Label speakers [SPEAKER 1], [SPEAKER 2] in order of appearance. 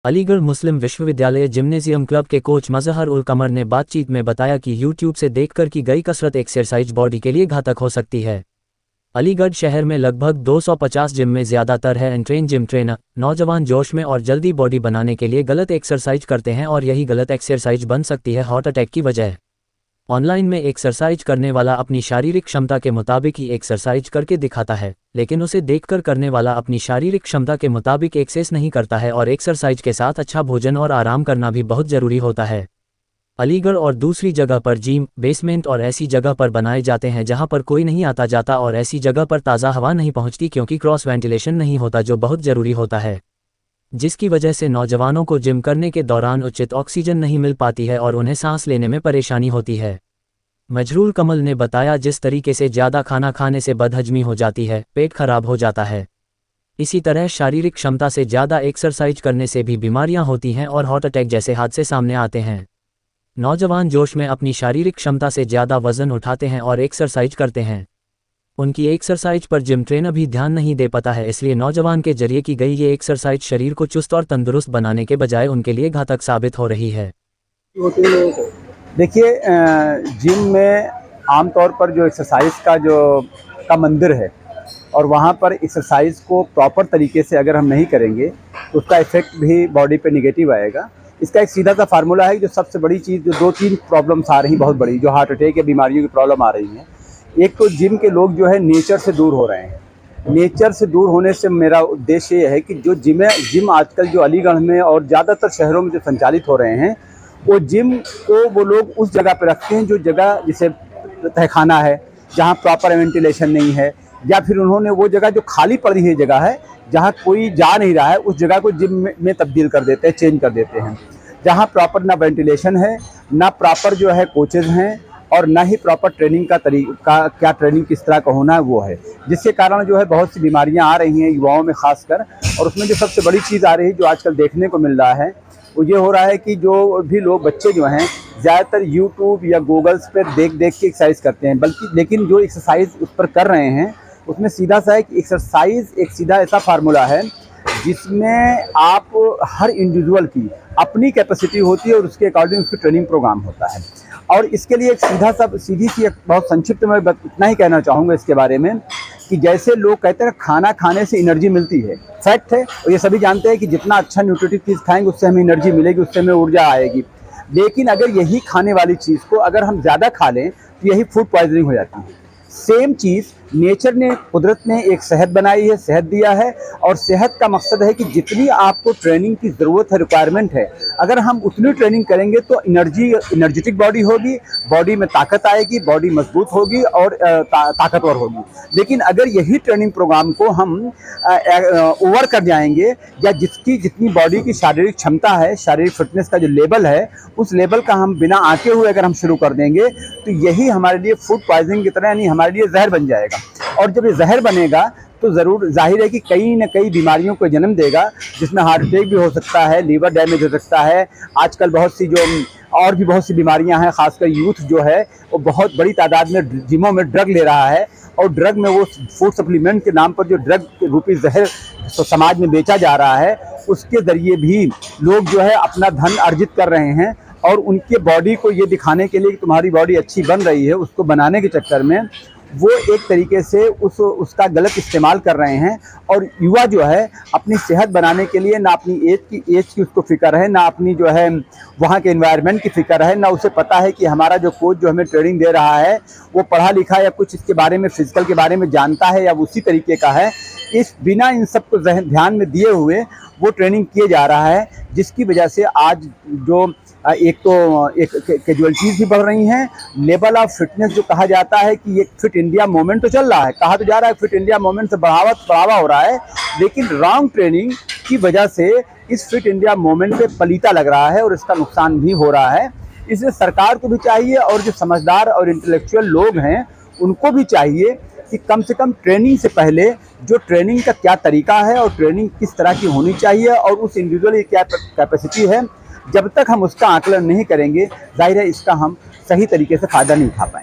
[SPEAKER 1] अलीगढ़ मुस्लिम विश्वविद्यालय gymnasium club के coach मजहर उल कमर ने बातचीत में बताया कि यूट्यूब से देखकर की गई कसरत एक्सरसाइज बॉडी के लिए घातक हो सकती है। अलीगढ़ शहर में लगभग 250 जिम में ज़्यादातर है अनट्रेन जिम ट्रेनर नौजवान जोश में और जल्दी बॉडी बनाने के लिए गलत एक्सरसाइज करते हैं और यही गलत एक्सरसाइज बन सकती है हार्ट अटैक की वजह। ऑनलाइन में एक्सरसाइज करने वाला अपनी शारीरिक क्षमता के मुताबिक ही एक्सरसाइज करके दिखाता है, लेकिन उसे देखकर करने वाला अपनी शारीरिक क्षमता के मुताबिक एक्सेस नहीं करता है और एक्सरसाइज के साथ अच्छा भोजन और आराम करना भी बहुत ज़रूरी होता है। अलीगढ़ और दूसरी जगह पर जिम, बेसमेंट और ऐसी जगह पर बनाए जाते हैं जहां पर कोई नहीं आता जाता और ऐसी जगह पर ताज़ा हवा नहीं पहुंचती क्योंकि क्रॉस वेंटिलेशन नहीं होता जो बहुत ज़रूरी होता है, जिसकी वजह से नौजवानों को जिम करने के दौरान उचित ऑक्सीजन नहीं मिल पाती है और उन्हें सांस लेने में परेशानी होती है। मजरूल कमल ने बताया जिस तरीके से ज़्यादा खाना खाने से बदहजमी हो जाती है, पेट खराब हो जाता है, इसी तरह शारीरिक क्षमता से ज़्यादा एक्सरसाइज करने से भी बीमारियां होती हैं और हार्ट अटैक जैसे हादसे सामने आते हैं। नौजवान जोश में अपनी शारीरिक क्षमता से ज़्यादा वजन उठाते हैं और एक्सरसाइज करते हैं। उनकी एक्सरसाइज पर जिम ट्रेनर भी ध्यान नहीं दे पाता है, इसलिए नौजवान के जरिए की गई ये एक्सरसाइज शरीर को चुस्त और तंदुरुस्त बनाने के बजाय उनके लिए घातक साबित हो रही है।
[SPEAKER 2] देखिए, जिम में आमतौर पर जो एक्सरसाइज का मंदिर है और वहाँ पर एक्सरसाइज को प्रॉपर तरीके से अगर हम नहीं करेंगे तो उसका इफेक्ट भी बॉडी पे निगेटिव आएगा। इसका एक सीधा सा फार्मूला है। जो सबसे बड़ी चीज़, जो 2-3 प्रॉब्लम्स आ रही बहुत बड़ी, जो हार्ट अटैक या बीमारियों की प्रॉब्लम आ रही हैं, एक तो जिम के लोग जो है नेचर से दूर हो रहे हैं। नेचर से दूर होने से मेरा उद्देश्य ये है कि जो जिम आजकल जो अलीगढ़ में और ज़्यादातर शहरों में जो संचालित हो रहे हैं, वो जिम को वो लोग उस जगह पर रखते हैं जो जगह जैसे तहखाना है जहाँ प्रॉपर वेंटिलेशन नहीं है, या फिर उन्होंने वो जगह जो खाली पड़ी है जगह है जहाँ कोई जा नहीं रहा है, उस जगह को जिम में तब्दील कर देते हैं, चेंज कर देते हैं, जहाँ प्रॉपर ना वेंटिलेशन है, ना प्रॉपर जो है कोचेज़ हैं और ना ही प्रॉपर ट्रेनिंग का तरीका, क्या ट्रेनिंग किस तरह का होना है वो है, जिसके कारण जो है बहुत सी बीमारियां आ रही हैं युवाओं में खासकर। और उसमें जो सबसे बड़ी चीज़ आ रही है जो आजकल देखने को मिल रहा है वो ये हो रहा है कि जो भी लोग, बच्चे जो हैं, ज़्यादातर यूट्यूब या गूगल्स पर देख के एक्सरसाइज करते हैं, लेकिन जो एक्सरसाइज उस पर कर रहे हैं उसमें सीधा सा है कि एक्सरसाइज एक सीधा ऐसा फार्मूला है जिसमें आप हर इंडिविजुअल की अपनी कैपेसिटी होती है और उसके अकॉर्डिंग उसकी ट्रेनिंग प्रोग्राम होता है। और इसके लिए एक सीधी सी एक बहुत संक्षिप्त में इतना ही कहना चाहूँगा इसके बारे में कि जैसे लोग कहते हैं खाना खाने से एनर्जी मिलती है, फैक्ट है, और ये सभी जानते हैं कि जितना अच्छा न्यूट्रिटिव चीज़ खाएंगे उससे हमें एनर्जी मिलेगी, उससे हमें ऊर्जा आएगी। लेकिन अगर यही खाने वाली चीज़ को अगर हम ज़्यादा खा लें तो यही फूड पॉइजनिंग हो जाती है। सेम चीज़ नेचर ने, कुदरत ने एक सेहत बनाई है, सेहत दिया है, और सेहत का मकसद है कि जितनी आपको ट्रेनिंग की ज़रूरत है, रिक्वायरमेंट है, अगर हम उतनी ट्रेनिंग करेंगे तो एनर्जेटिक बॉडी होगी, बॉडी में ताकत आएगी, बॉडी मजबूत होगी और ताकतवर होगी। लेकिन अगर यही ट्रेनिंग प्रोग्राम को हम ओवर कर जाएंगे या जिसकी जितनी बॉडी की शारीरिक क्षमता है, शारीरिक फिटनेस का जो लेवल है, उस लेवल का हम बिना आके हुए अगर हम शुरू कर देंगे तो यही हमारे लिए फूड पॉइजनिंग की तरह, यानी हमारे लिए जहर बन जाएगा। और जब ये जहर बनेगा तो ज़रूर जाहिर है कि कई न कई बीमारियों को जन्म देगा, जिसमें हार्ट अटैक भी हो सकता है, लीवर डैमेज हो सकता है। आजकल बहुत सी जो और भी बहुत सी बीमारियां हैं, खासकर यूथ जो है वो बहुत बड़ी तादाद में जिमों में ड्रग ले रहा है, और ड्रग में वो फूड सप्लीमेंट के नाम पर जो ड्रग रूपी जहर समाज में बेचा जा रहा है, उसके ज़रिए भी लोग जो है अपना धन अर्जित कर रहे हैं। और उनके बॉडी को ये दिखाने के लिए कि तुम्हारी बॉडी अच्छी बन रही है, उसको बनाने के चक्कर में वो एक तरीके से उसका गलत इस्तेमाल कर रहे हैं। और युवा जो है अपनी सेहत बनाने के लिए ना अपनी एज की उसको फिक्र है, ना अपनी जो है वहाँ के एनवायरनमेंट की फिक्र है, ना उसे पता है कि हमारा जो कोच जो हमें ट्रेनिंग दे रहा है वो पढ़ा लिखा या कुछ इसके बारे में, फिजिकल के बारे में जानता है या उसी तरीके का है। इस बिना इन सब को ध्यान में दिए हुए वो ट्रेनिंग किए जा रहा है, जिसकी वजह से आज जो एक कैजुअलिटीज़ भी बढ़ रही हैं। लेवल ऑफ फिटनेस जो कहा जाता है कि ये फिट इंडिया मूवमेंट तो चल रहा है, कहा तो जा रहा है फिट इंडिया मूवमेंट से बढ़ावा हो रहा है, लेकिन रॉन्ग ट्रेनिंग की वजह से इस फिट इंडिया मूवमेंट पे पलीता लग रहा है और इसका नुकसान भी हो रहा है। इसलिए सरकार को भी चाहिए और जो समझदार और इंटेलेक्चुअल लोग हैं उनको भी चाहिए कि कम से कम ट्रेनिंग से पहले जो ट्रेनिंग का क्या तरीका है और ट्रेनिंग किस तरह की होनी चाहिए और उस इंडिविजुअल की क्या कैपेसिटी है, जब तक हम उसका आकलन नहीं करेंगे, जाहिर है इसका हम सही तरीके से फ़ायदा नहीं उठा पाएंगे।